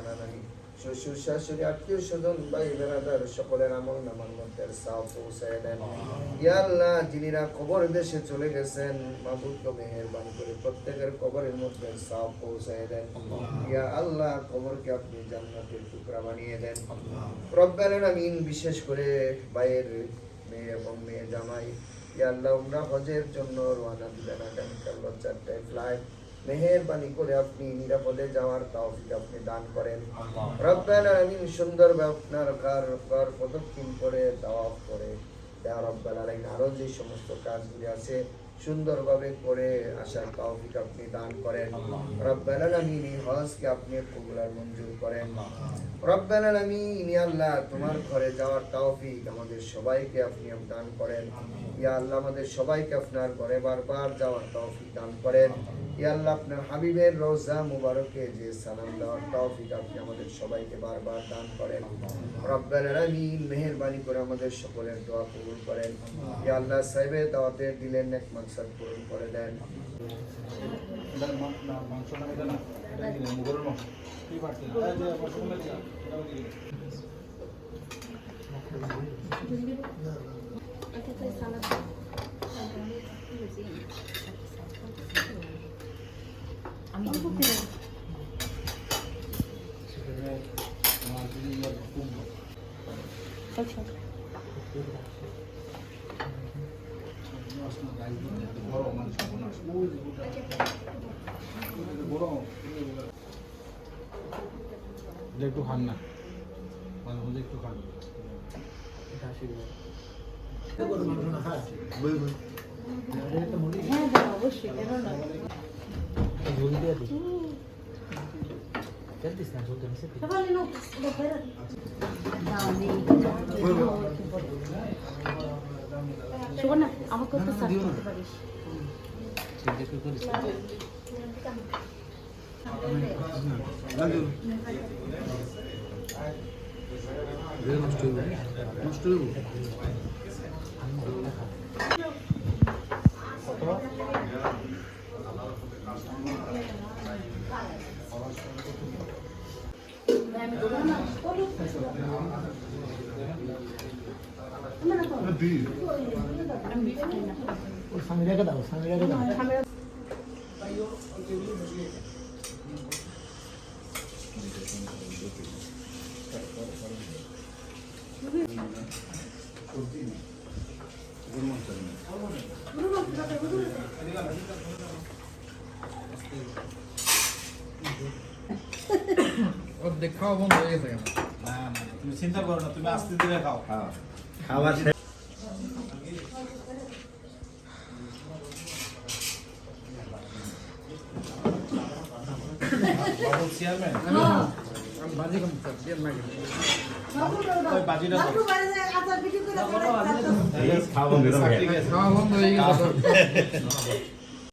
নানা নানি শ্বশুর শাশুড়ি আত্মীয় স্বজন ভাই বেড়াদার সকলের আমল নামার মধ্যে সাফ পৌঁছায় দেন। ইয়া আল্লাহ যিনিরা কবর দেশে চলে গেছেন মাবুদ মেহেরবানি করে প্রত্যেকের কবরের মধ্যে সাফ পৌঁছায় দেন। ইয়া আল্লাহ কবরকে আপনি জান্নাতের টুকরা বানিয়ে দেন। রব্বুল আলামিন বিশেষ করে ভাইয়ের মেয়ে এবং মেয়ে জামাই ইয়া আল্লাহ উমরা হজের জন্য রওনা দিলেন আগামীকাল 4টায় ফ্লাইট মেহেরবানি করে আপনি নিরাপদে যাওয়ার তৌফিক আপনি দান করেন। রব্বুল আলামিন সুন্দরভাবে আপনার ঘর প্রদক্ষিণ করে তাওয়াফ করে ইয়া রব্বুল আলামিন আরো যে সমস্ত কাজগুলি আছে সুন্দরভাবে করে আসার তৌফিক আপনি দান করেন। রব্বুল আলামিন এই হজকে আপনি কবুল আর মঞ্জুর করেন। রব্বুল আলামিন ইয়া আল্লাহ তোমার ঘরে যাওয়ার তৌফিক আমাদের সবাইকে আপনি দান করেন। ইয়া আল্লাহ আমাদের সবাইকে আপনার ঘরে বারবার যাওয়ার তৌফিক দান করেন। ইয়া আল্লাহ আপনার হাবিবের রওজা মুবারকে যে সালাম দেওয়ার তৌফিক আপনি আমাদের সবাইকে বারবার দান করেন। রব্বুল আলামিন মেহেরবানি করে আমাদের সকলের দোয়া কবুল করেন। ইয়া আল্লাহ সাহেবের দাওয়াতের দিলের নেক মাকসাদ পূরণ করে দেন। একটু খান না মাঝে মাঝে একটু খান না আমাকে তো সার্চ করতে পারিস নষ্ট হইব স্বামী রেখে দাও অর্ধেক খাওয়া বন্ধ হয়ে গেছে কেন? না তুমি চিন্তা করো না, তুমি আস্তে ধীরে খাও। খাবার বাবুল চেয়ারম্যান আমি বাজি কম দিয়ে না ওই বাজিটা দাও। খাওয়া বন্ধ হয়ে গেছে